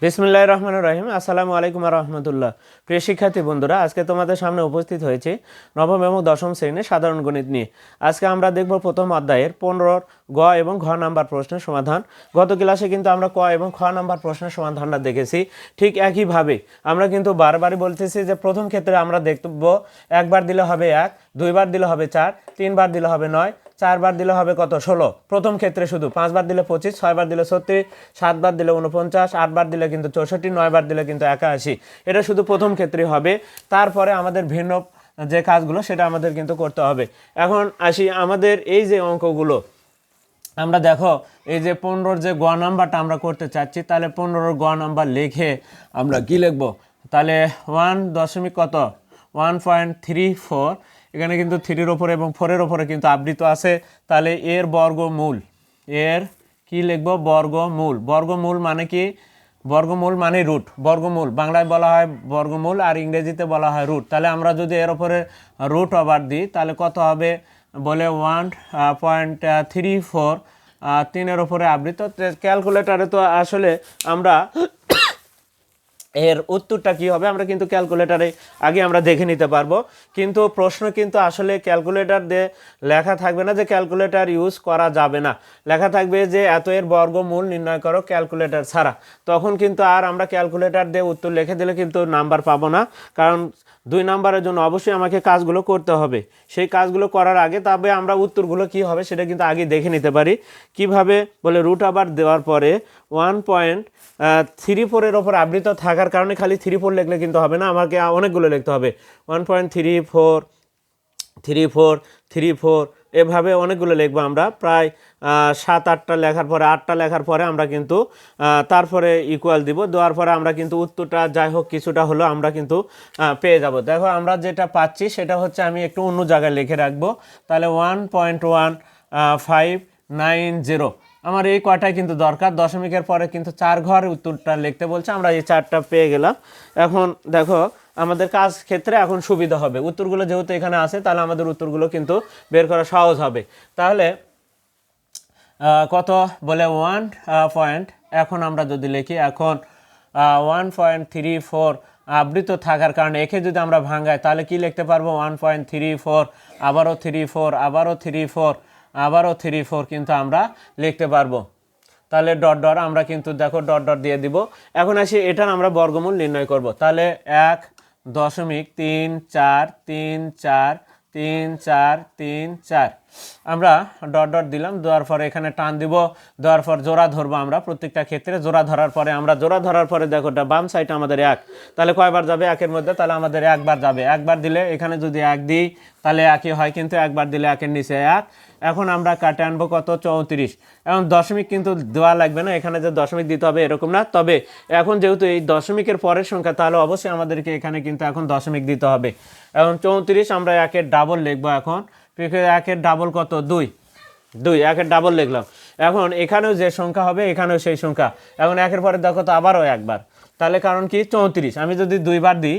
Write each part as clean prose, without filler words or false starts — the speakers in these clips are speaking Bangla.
বিসমিল্লাহির রহমানির রহিম। আসসালামু আলাইকুম রহমতুল্লাহ। প্রিয় শিক্ষার্থী বন্ধুরা, আজকে তোমাদের সামনে উপস্থিত হয়েছে নবম এবং দশম শ্রেণীর সাধারণ গণিত নিয়ে। আজকে আমরা দেখব প্রথম অধ্যায়ের 15 গ এবং ঘ নাম্বার প্রশ্নের সমাধান। গত ক্লাসে কিন্তু আমরা ক এবং খ নাম্বার প্রশ্নের সমাধানটা দেখেছি। ঠিক একইভাবে আমরা কিন্তু বারবারই বলতেছি যে প্রথম ক্ষেত্রে আমরা দেখব একবার দিলে হবে 1, দুইবার দিলে হবে 4, তিনবার দিলে হবে 9, চারবার দিলে হবে কত 16 প্রথম ক্ষেত্রে শুধু, 5বার দিলে 25, 6বার দিলে 36, 7বার দিলে 49, 8বার দিলে কিন্তু 64, 9বার দিলে কিন্তু 81। এটা শুধু প্রথম ক্ষেত্রে হবে। তারপরে আমাদের ভিন্ন যে কাজগুলো সেটা আমাদের কিন্তু করতে হবে। এখন আসি আমাদের এই যে অঙ্কগুলো, আমরা দেখো এই যে 15 যে গ নাম্বারটা আমরা করতে চাচ্ছি, তাহলে 15 গ নাম্বার লিখে আমরা কি লিখবো, তাহলে 1 দশমিক কত 1.34, এখানে কিন্তু 3-এর ওপরে এবং 4-এর ওপরে কিন্তু আবৃত আছে। তাহলে এর বর্গমূল, এর কি লিখবো বর্গমূল। বর্গমূল মানে কি, বর্গমূল মানে রুট। বর্গমূল বাংলায় বলা হয় বর্গমূল আর ইংরেজিতে বলা হয় রুট। তাহলে আমরা যদি এর ওপরে রুট ওভার দিই তাহলে কত হবে বলে 1.34, 3-এর ওপরে আবৃত। ক্যালকুলেটারে তো আসলে আমরা এর উত্তরটা কি হবে আমরা কিন্তু ক্যালকুলেটারে আগে আমরা দেখে নিতে পারবো, কিন্তু প্রশ্ন কিন্তু আসলে ক্যালকুলেটার দিয়ে লেখা থাকবে না যে ক্যালকুলেটার ইউজ করা যাবে না, লেখা থাকবে যে এত এর বর্গমূল নির্ণয় করো ক্যালকুলেটার ছাড়া। তখন কিন্তু আর আমরা ক্যালকুলেটার দিয়ে উত্তর লিখে দিলে কিন্তু নাম্বার পাবো না, কারণ 2 নাম্বারের জন্য অবশ্যই আমাকে কাজগুলো করতে হবে। সেই কাজগুলো করার আগে তবে আমরা উত্তরগুলো কি হবে সেটা কিন্তু আগে দেখে নিতে পারি। কিভাবে বলে রুট আবার দেওয়ার পরে 1.34-এর ওপর আবৃত থাকার কারণে খালি 34 লিখলে কিন্তু হবে না, আমাকে অনেকগুলো লিখতে হবে। 1.34, 34, 34 এভাবে অনেকগুলো লিখবো আমরা, প্রায় 7-8টা লেখার পরে 8টা লেখার পরে আমরা কিন্তু তারপরে ইকুয়াল দিব, দেওয়ার পরে আমরা কিন্তু উত্তরটা যাই হোক কিছুটা হলো আমরা কিন্তু পেয়ে যাব। দেখো আমরা যেটা পাচ্ছি সেটা হচ্ছে, আমি একটু অন্য জায়গায় লিখে রাখবো, তাহলে 1.1590। আমার এই কয়টাই কিন্তু দরকার, দশমিকের পরে কিন্তু 4 ঘর উত্তরটা লিখতে বলছে, আমরা এই 4টা পেয়ে গেলাম। এখন দেখো আমাদের কাজ ক্ষেত্রে এখন সুবিধা হবে, উত্তরগুলো যেহেতু এখানে আছে তাহলে আমাদের উত্তরগুলো কিন্তু বের করা সহজ হবে। তাহলে কত বলে 1 পয়েন্ট, এখন আমরা যদি লিখি এখন 1.34 আবৃত থাকার কারণে একে যদি আমরা ভাঙাই তাহলে কি লিখতে পারবো 1.34, আবারও 34, আবারও 34, আবারও 34 কিন্তু আমরা লিখতে পারবো। তাহলে ডট ডট আমরা কিন্তু দেখো ডট ডট দিয়ে দিব। এখন আসি এটার আমরা বর্গমূল নির্ণয় করব, তাহলে 1.3434 আমরা ডট ডট দিলাম, দেওয়ার পরে এখানে টান দিব, দেওয়ার পর জোড়া ধরবো আমরা প্রত্যেকটা ক্ষেত্রে। জোড়া ধরার পরে আমরা জোড়া ধরার পরে দেখো বাম সাইডে আমাদের 1, তাহলে কয়বার যাবে 1-এর মধ্যে, তাহলে আমাদের 1বার যাবে। একবার দিলে এখানে যদি 1 দিই তাহলে 1ই হয়, কিন্তু একবার দিলে 1-এর নিচে 1। এখন আমরা কাটে আনবো কত 34। এখন দশমিক কিন্তু দেওয়া লাগবে না, এখানে যে দশমিক দিতে হবে এরকম না, তবে এখন যেহেতু এই দশমিকের পরের সংখ্যা তাহলে অবশ্যই আমাদেরকে এখানে কিন্তু এখন দশমিক দিতে হবে। এখন 34 আমরা 1-এর ডাবল লিখবো। এখন 1-এর ডাবল কত 2, 1-এর ডাবল লিখলাম। এখন এখানেও যে সংখ্যা হবে এখানেও সেই সংখ্যা। এখন 1-এর পরে দেখো তো আবারও একবার, তাহলে কারণ কি 34, আমি যদি 2বার দিই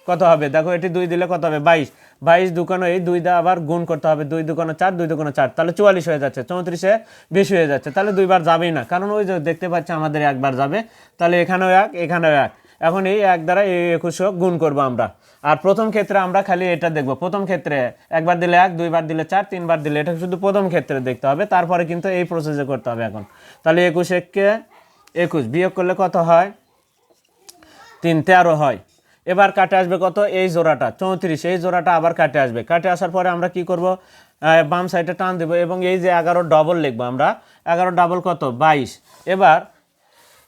কত হবে দেখো, এটি 2 দিলে কত হবে 22, 22 দুকানো এই 2 দিয়ে আবার গুণ করতে হবে, 2 দুকানো 4, 2 দুকানো 4, তাহলে 44 হয়ে যাচ্ছে, 34-এ বেশি হয়ে যাচ্ছে, তাহলে 2বার যাবেই না, কারণ ওই যে দেখতে পাচ্ছি আমাদের 1বার যাবে। তাহলে এখানেও 1, এখানেও 1, এখন এই 1 দ্বারা এই 21 গুণ করবো আমরা। আর প্রথম ক্ষেত্রে আমরা খালি এটা দেখবো, প্রথম ক্ষেত্রে একবার দিলে 1, দুইবার দিলে 4, তিনবার দিলে, এটা শুধু প্রথম ক্ষেত্রে দেখতে হবে, তারপরে কিন্তু এই প্রসেসে করতে হবে। এখন তাহলে 21-কে 21 বিয়োগ করলে কত হয় 3, 13 হয়। এবার কাটে আসবে কত এই জোড়াটা 34, এই জোড়াটা আবার কাটে আসবে। কাটে আসার পরে আমরা কি করব, বাম সাইডে টান দেবো এবং এই যে 11 ডবল লিখবো আমরা। 11 ডাবল কত 22, এবার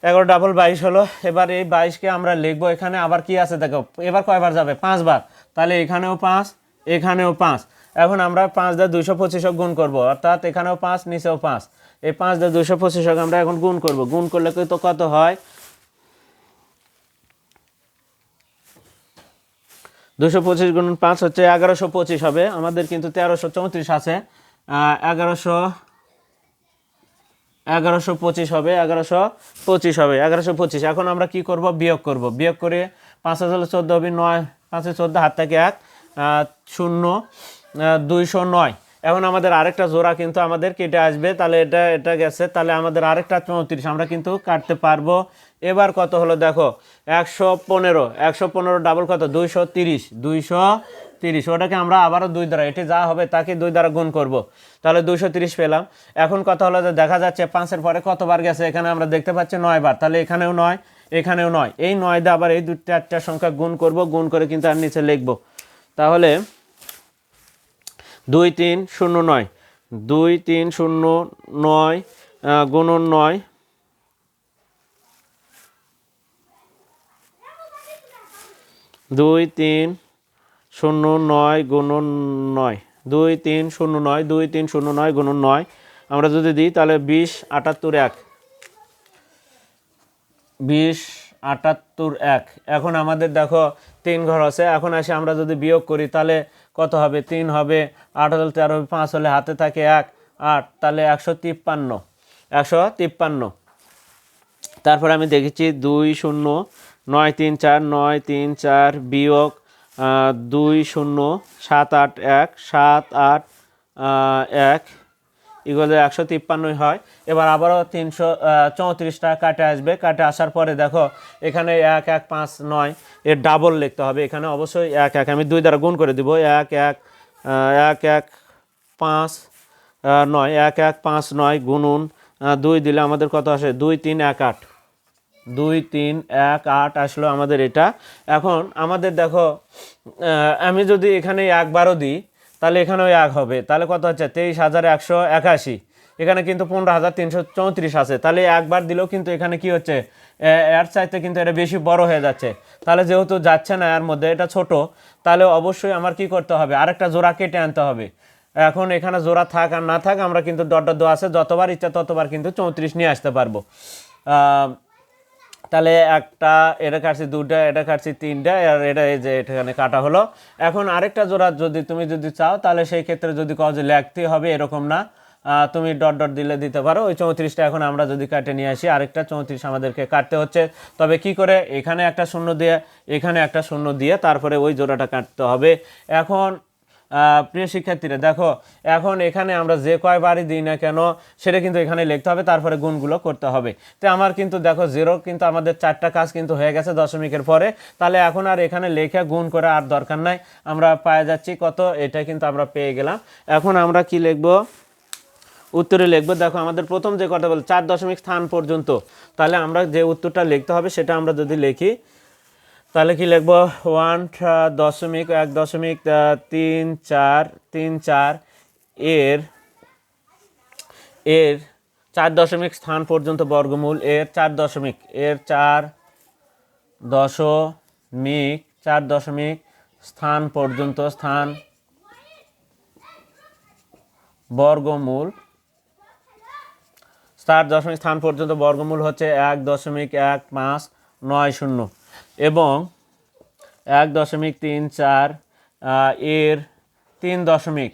11 ডাবল 22 হলো। এবার এই 22-কে আমরা লিখবো, এখানে আবার কি আছে দেখো, এবার কয়বার যাবে 5বার, তাহলে এখানেও 5, এখানেও 5। এখন আমরা 5 দিয়ে 225 গুণ করবো, অর্থাৎ এখানেও 5, নিচেও 5, এই 5 দিয়ে 225 আমরা এখন গুণ করব। গুণ করলে তো কত হয় 225 গুণ 5 হচ্ছে 1125 হবে। আমাদের কিন্তু 1334 আছে, 1125 হবে, 1125 হবে, 1125। এখন আমরা কি করব বিয়োগ করব, বিয়োগ করে 5 হলে 14 হবে, 9 5 14, হাত থেকে 1, 0, 209। এখন আমাদের আরেকটা জোড়া কিন্তু আমাদের কেটে আসবে, তাহলে এটা গেছে, তাহলে আমাদের আরেকটা 34 আমরা কিন্তু কাটতে পারবো। এবার কত হলো দেখো 115, 115 ডাবল কত 230, 230, ওটাকে আমরা আবারও 2 দ্বারা, এটি যা হবে তাকে 2 দ্বারা গুণ করব, তাহলে 230 পেলাম। এখন কথা হলো যে দেখা যাচ্ছে 5-এর পরে কতবার গেছে, এখানে আমরা দেখতে পাচ্ছি 9 বার, তাহলে এখানেও 9, এখানেও 9, এই 9 দিয়ে আবার এই 2-4টা সংখ্যা গুণ করব, গুণ করে কিন্তু আর নিচে লিখব। তাহলে 2309, 2309 গুণন 9, 2309 গুণন 9, 2309, 2309 গুণন 9 আমরা যদি দিই তাহলে 20, 78, 1, 20, 78, 1। এখন আমাদের দেখো 3 ঘর আছে, এখন আসে আমরা যদি বিয়োগ করি তাহলে কত হবে, 3 হবে, 8 হলে 13 হবে, 5 হলে হাতে থাকে 1, 8, তাহলে 153, 153। তারপর আমি দেখেছি 20934934 934 বিয়োগ 20781 781 এগুলো 153 হয়। এবার আবারও 334টা কাটে আসবে, কাটে আসার পরে দেখো এখানে 1159 এর ডাবল লিখতে হবে, এখানে অবশ্যই 11, আমি 2 দ্বারা গুণ করে দিব, 1159 1159 গুণুন 2 দিলে আমাদের কত আসে, 2318, 2318 আসলো আমাদের এটা। এখন আমাদের দেখো আমি যদি এখানে একবারও দিই তাহলে এখানেও 1 হবে, তাহলে কত হচ্ছে 23,181, এখানে কিন্তু 15,334 আছে, তাহলে একবার দিলেও কিন্তু এখানে কি হচ্ছে, এর চাইতে কিন্তু এটা বেশি বড় হয়ে যাচ্ছে। তাহলে যেহেতু যাচ্ছে না এর মধ্যে, এটা ছোট, তাহলে অবশ্যই আমার কি করতে হবে, আরেকটা জোড়া কেটে আনতে হবে। এখন এখানে জোড়া থাক আর না থাক, আমরা কিন্তু ডট ডট দেওয়া আছে, যতবার ইচ্ছা ততবার কিন্তু 34 নিয়ে আসতে পারবো। তাহলে একটা, এটা কাটছি 2টা, এটা কাটছি 3টা, আর এটা এই যে এখানে কাটা হলো। এখন আরেকটা জোড়া যদি তুমি চাও, তাহলে সেই ক্ষেত্রে যদি কও যে লিখতে হবে এরকম না, তুমি ডট ডট দিলে দিতে পারো। ওই 34টা এখন আমরা যদি কাটে নিয়ে আসি, আরেকটা 34 আমাদেরকে কাটতে হচ্ছে, তবে কি করে, এখানে একটা শূন্য দিয়ে এখানে একটা শূন্য দিয়ে তারপরে ওই জোড়াটা কাটতে হবে। এখন প্রিয় শিক্ষার্থীরা দেখো, এখন এখানে আমরা যে কয়বারই দিই না কেন সেটা কিন্তু এখানে লিখতে হবে, তারপরে গুণগুলো করতে হবে। তো আমার কিন্তু দেখো 0 কিন্তু আমাদের 4টা কাজ কিন্তু হয়ে গেছে দশমিকের পরে, তাহলে এখন আর এখানে লেখা গুণ করে আর দরকার নাই, আমরা পেয়ে যাচ্ছি কত, এটা কিন্তু আমরা পেয়ে গেলাম। এখন আমরা কি লিখব, উত্তরে লিখবো, দেখো আমাদের প্রথম যে কথা বল 4 দশমিক স্থান পর্যন্ত, তাহলে আমরা যে উত্তরটা লিখতে হবে সেটা আমরা যদি লিখি তাহলে কি লিখবো, 1.1.34 এর 4 দশমিক স্থান পর্যন্ত বর্গমূল, এর 4 দশমিক স্থান পর্যন্ত স্থান বর্গমূল, 4 দশমিক স্থান পর্যন্ত বর্গমূল হচ্ছে 1.1590 এবং 1.34 এর 3 দশমিক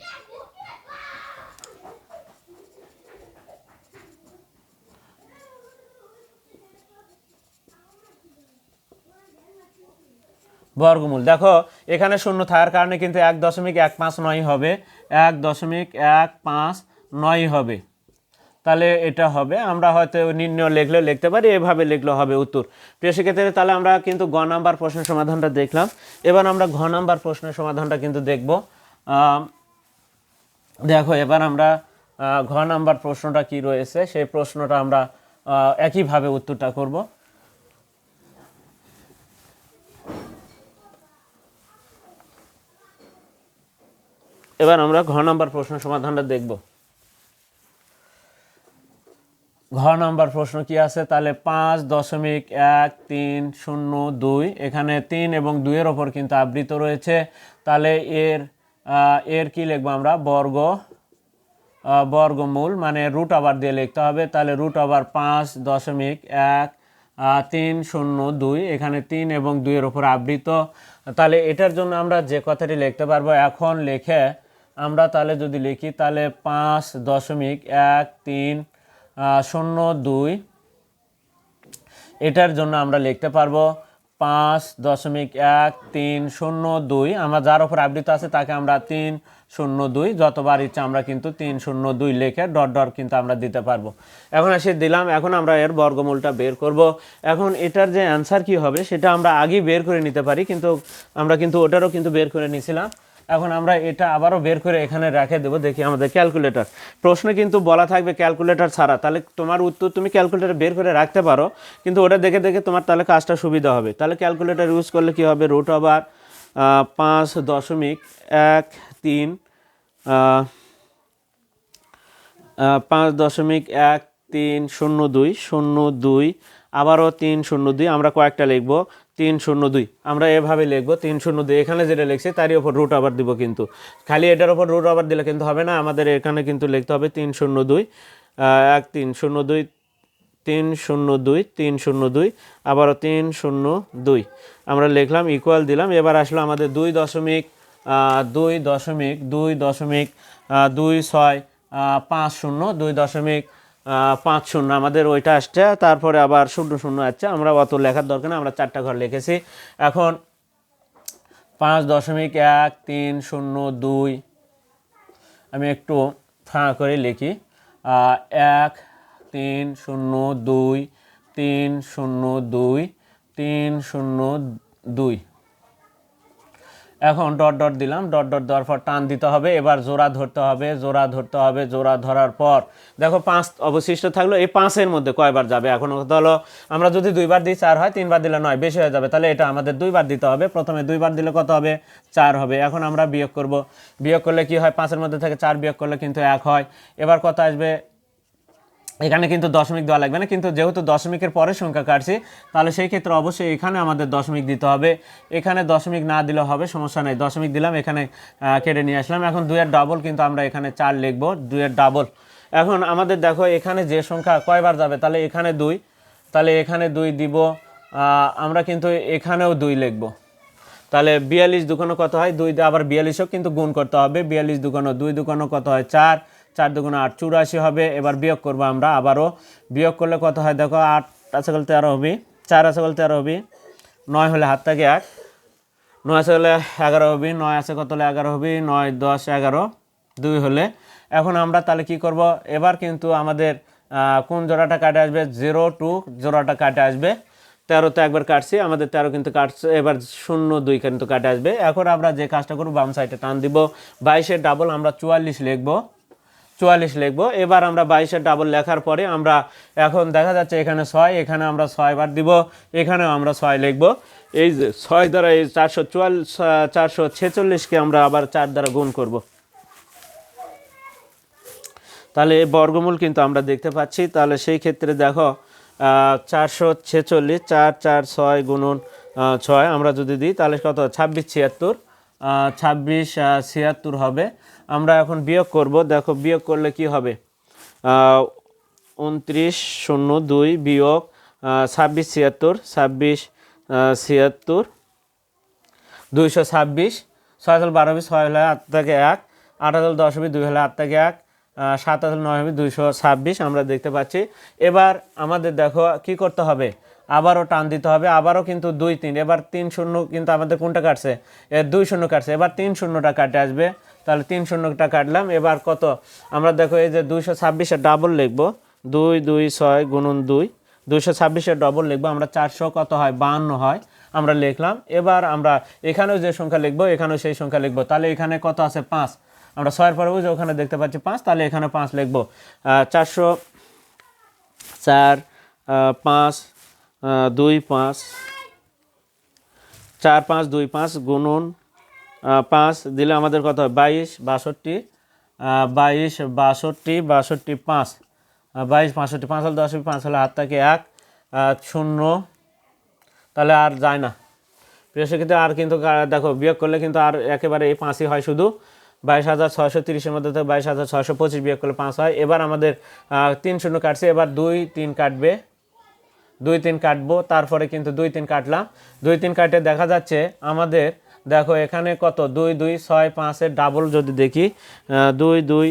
বর্গমূল। দেখো এখানে শূন্য থাকার কারণে কিন্তু 1.159 হবে, 1.159 হবে, তাহলে এটা হবে, আমরা হয়তো নির্ণয় লিখলেও লিখতে পারি, এভাবে লিখলেও হবে উত্তর। প্রিয় শিক্ষার্থীরা, তাহলে আমরা কিন্তু গ নাম্বার প্রশ্নের সমাধানটা দেখলাম, এবার আমরা ঘ নাম্বার প্রশ্নের সমাধানটা কিন্তু দেখব। দেখো এবার আমরা ঘ নাম্বার প্রশ্নটা কি রয়েছে সেই প্রশ্নটা আমরা একইভাবে উত্তরটা করব। এবার আমরা ঘ নাম্বার প্রশ্নের সমাধানটা দেখব। ঘ নাম্বার প্রশ্ন কি আছে, তাহলে 5.1302, এখানে 3 এবং 2 এর ওপর কিন্তু আবৃত রয়েছে, তাহলে এর কি লিখবো আমরা, বর্গমূল, মানে রুট ওভার দিয়ে লিখতে হবে, তাহলে রুট ওভার 5.1302, এখানে 3 এবং 2 এর ওপর আবৃত, তাহলে এটার জন্য আমরা যে কথাটি লিখতে পারবো এখন লিখে আমরা তাহলে যদি লিখি তাহলে 5.1302 এটার জন্য আমরা লিখতে পারবো 5.1302, আমরা যার উপর আবৃত আছে তাকে আমরা 302 যতবার ইচ্ছা আমরা কিন্তু 302 লিখে ডট ডট কিন্তু আমরা দিতে পারবো। এখন এসে দিলাম, এখন আমরা এর বর্গমূলটা বের করব। এখন এটার যে অ্যান্সার কি হবে সেটা আমরা আগেই বের করে নিতে পারি, কিন্তু আমরা কিন্তু ওটারও কিন্তু বের করে নিয়েছিলাম। এখন আমরা এটা আবারও বের করে এখানে রেখে দেবো। দেখি আমাদের ক্যালকুলেটর, প্রশ্নে কিন্তু বলা থাকবে ক্যালকুলেটর ছাড়া, তাহলে তোমার উত্তর তুমি ক্যালকুলেটর বের করে রাখতে পারো, কিন্তু ওটা দেখে দেখে তোমার তাহলে কাজটা সুবিধা হবে। তাহলে ক্যালকুলেটর ইউজ করলে কি হবে, রুট ওভার 5.13 5.1302 আবারও 302, আমরা কয়েকটা লিখব 302, আমরা এভাবে লিখব 302। এখানে যেটা লিখছি তারই ওপর রুট ওভার দিব, কিন্তু খালি এটার ওপর রুট ওভার দিলে কিন্তু হবে না, আমাদের এখানে কিন্তু লিখতে হবে 302 302 302 302 আবারও 302 আমরা লিখলাম, ইকুয়াল দিলাম। এবার আসলো আমাদের 2.2650 আমাদের ওইটা আসছে, তারপরে আবার 00 আসছে, আমরা অত লেখার দরকার না, আমরা 4টা ঘর লিখেছি। এখন 5.1302 আমি একটু ফাঁকা করে লিখি, 1302 302 302। এখন ডট ডট দিলাম, ডট ডট দেওয়ার পর টান দিতে হবে, এবার জোড়া ধরতে হবে, জোড়া ধরতে হবে। জোড়া ধরার পর দেখো 5 অবশিষ্ট থাকলো, এই 5-এর মধ্যে কয়বার যাবে। এখন কথা হলো আমরা যদি 2বার দিই 4 হয়, 3বার দিলে 9, বেশি হয়ে যাবে, তাহলে এটা আমাদের 2বার দিতে হবে। প্রথমে 2বার দিলে কত হবে, 4 হবে। এখন আমরা বিয়োগ করব, বিয়োগ করলে কি হয়, 5-এর মধ্যে থেকে 4 বিয়োগ করলে কিন্তু 1 হয়। এবার কত আসবে, এখানে কিন্তু দশমিক দেওয়া লাগবে না, কিন্তু যেহেতু দশমিকের পরে সংখ্যা কাটছি তাহলে সেই ক্ষেত্রে অবশ্যই এখানে আমাদের দশমিক দিতে হবে। এখানে দশমিক না দিলেও হবে, সমস্যা নেই, দশমিক দিলাম, এখানে কেটে নিয়ে আসলাম। এখন 2-এর ডাবল কিন্তু আমরা এখানে 4 লিখব, 2-এর ডাবল। এখন আমাদের দেখো এখানে যে সংখ্যা কয়বার যাবে, তাহলে এখানে 2, তাহলে এখানে 2 দিব, আমরা কিন্তু এখানেও 2 লিখব। তাহলে 42 দুগুণ কত হয়, 2 দিয়ে আবার 42ও কিন্তু গুণ করতে হবে, 42 দুগুণ 2 দুগুণ কত হয় 4, 4 দুগুণ 8 84 হবে। এবার বিয়োগ করবো আমরা, আবারও বিয়োগ করলে কত হয় দেখো, 8 আছে বলতে 13 হবে, 4 আছে বলতে 13 হবে, 9 হলে হাত থেকে 1, 9 আছে হলে 11 হবে, 9 আছে কত হলে 11 হবে, 9 10 11 2 হলে। এখন আমরা তাহলে কি করব, এবার কিন্তু আমাদের কোন জোড়াটা কাটে আসবে, 0 জোড়াটা কাটে আসবে। 13 তো একবার কাটছি, আমাদের 13 কিন্তু কাটছে, এবার 02 কিন্তু কাটে আসবে। এখন আমরা যে কাজটা করব, বাম সাইডে টান দিব, 22-এর ডাবল আমরা 44 লিখব, 44 লিখব। এবার আমরা 22-এর ডাবল লেখার পরে আমরা এখন দেখা যাচ্ছে এখানে 6, এখানে আমরা 6 বার দিব, এখানেও আমরা 6 লিখব। এই যে 6 দ্বারা এই 446কে আমরা আবার 4 দ্বারা গুণ করব, তাহলে এই বর্গমূল কিন্তু আমরা দেখতে পাচ্ছি। তাহলে সেই ক্ষেত্রে দেখো 446 4 4 6 গুণন 6 আমরা যদি দিই তাহলে কত, 26 76 হবে। আমরা এখন বিয়োগ করব, দেখো বিয়োগ করলে কি হবে, 2902 বিয়োগ 26 76 76 226, 6 12 হবে, 6 হলে 8 থেকে 1, 8 হলে 10 হবে, 2 হলে 8 থেকে 1, 7 হলে 9 হবে, 226 আমরা দেখতে পাচ্ছি। এবার আমাদের দেখো কি করতে হবে, আবারও টান দিতে হবে, আবারও কিন্তু 2 3, এবার 3 0 কিন্তু আমাদের কোনটা কাটছে, 2 0 কাটছে, এবার 3 0টা কাটে আসবে, তাহলে 3 0টা কাটলাম। এবার কত, আমরা দেখো এই যে 226-এর ডাবল লিখবো, 2 2 6 গুণন 2, 226-এর ডবল লিখবো আমরা, 400 কত হয় 52 হয়, আমরা লিখলাম। এবার আমরা এখানেও যে সংখ্যা লিখবো এখানেও সেই সংখ্যা লিখবো, তাহলে এখানে কত আছে 5, আমরা 6-এর পরে যে ওখানে দেখতে পাচ্ছি 5, তাহলে এখানে 5 লিখবো, 404 5 2 5 4 5 2 5 গুণন 5 দিলে আমাদের কত হয় 22 62 22 62 62 5 22 65 5 হলে 10 হবে, 5 হলে হাত থেকে 1 0, তাহলে আর যায় না প্রিয় শিক্ষার্থী। আর কিন্তু দেখো বিয়োগ করলে কিন্তু আর একেবারে এই 5ই হয়, শুধু 22,630-এর মধ্যে থেকে 22,625 বিয়োগ করলে 5 হয়। এবার আমাদের 3 0 কাটছে, এবার 2 3 কাটবে, 2 3 কাটবো, তারপরে কিন্তু 2 3 কাটলাম, 2 3 কাটে দেখা যাচ্ছে আমাদের দেখো এখানে কত 2 2 6 5-এর ডাবল যদি দেখি, 2 2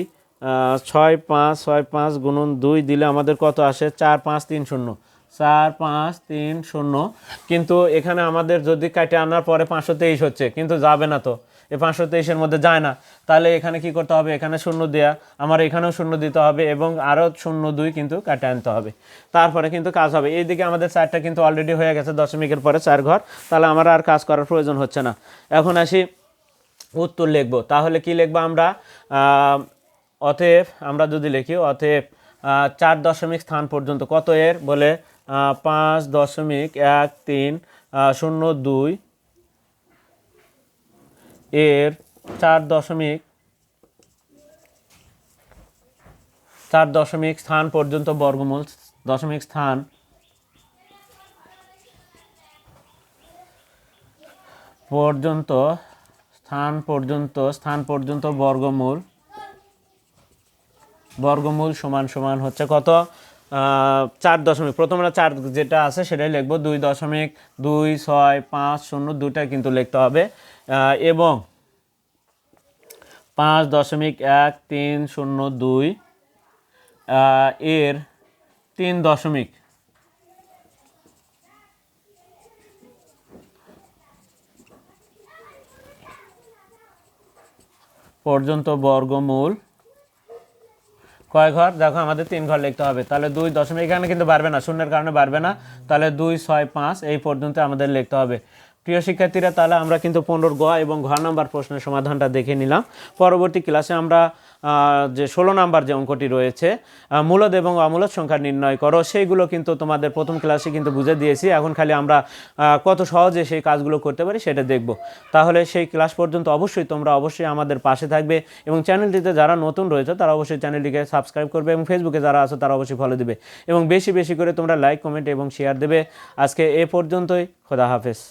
6 5 6 5 গুণন 2 দিলে আমাদের কত আসে, 4 5 3 0, 4 5 3 0, কিন্তু এখানে আমাদের যদি কাটে আনার পরে 523 হচ্ছে, কিন্তু যাবে না তো, এই 523-এর মধ্যে যায় না। তাহলে এখানে কি করতে হবে, এখানে 0 দেয়া, আমার এখানেও 0 দিতে হবে এবং আরও 0 2 কিন্তু কাটে আনতে হবে, তারপরে কিন্তু কাজ হবে। এইদিকে আমাদের 4টা কিন্তু অলরেডি হয়ে গেছে, দশমিকের পরে 4 ঘর, তাহলে আমার আর কাজ করার প্রয়োজন হচ্ছে না। এখন আসি উত্তর লিখব। তাহলে কি লিখব আমরা, অতএব আমরা যদি লিখি অতএব 4 দশমিক স্থান পর্যন্ত কত এর বলে 5.1302 এর 4 দশমিক স্থান পর্যন্ত বর্গমূল, দশমিক স্থান পর্যন্ত বর্গমূল সমান সমান হচ্ছে কত, 4 দশমিক, প্রথমে 4 যেটা আছে সেটাই লিখবো, 2.2650 দুটাই কিন্তু লিখতে হবে, এবং 5.1302 এর 3 দশমিক পর্যন্ত বর্গমূল কয় ঘর, দেখো আমাদের 3 ঘর লিখতে হবে। তাহলে 2 দশমিক, এখানে কিন্তু বাড়বে না, শূন্যের কারণে বাড়বে না, তাহলে 2 6 5 এই পর্যন্ত আমাদের লিখতে হবে। প্রিয় শিক্ষার্থীরা, তাহলে আমরা কিন্তু 15 গ এবং ঘ নাম্বার প্রশ্নের সমাধানটা দেখে নিলাম। পরবর্তী ক্লাসে আমরা যে 16 নাম্বার যে অঙ্কটি রয়েছে, মূলদ এবং অমূলদ সংখ্যা নির্ণয় করো, সেইগুলো কিন্তু তোমাদের প্রথম ক্লাসে কিন্তু বুঝে দিয়েছি। এখন খালি আমরা কত সহজে সেই কাজগুলো করতে পারি সেটা দেখব। তাহলে সেই ক্লাস পর্যন্ত তোমরা অবশ্যই আমাদের পাশে থাকবে এবং চ্যানেলটিতে যারা নতুন রয়েছে তারা অবশ্যই চ্যানেলটিকে সাবস্ক্রাইব করবে এবং ফেসবুকে যারা আছো তারা অবশ্যই ফলো দিবে এবং বেশি বেশি করে তোমরা লাইক, কমেন্ট এবং শেয়ার দেবে। আজকে এ পর্যন্তই, খোদা হাফেজ।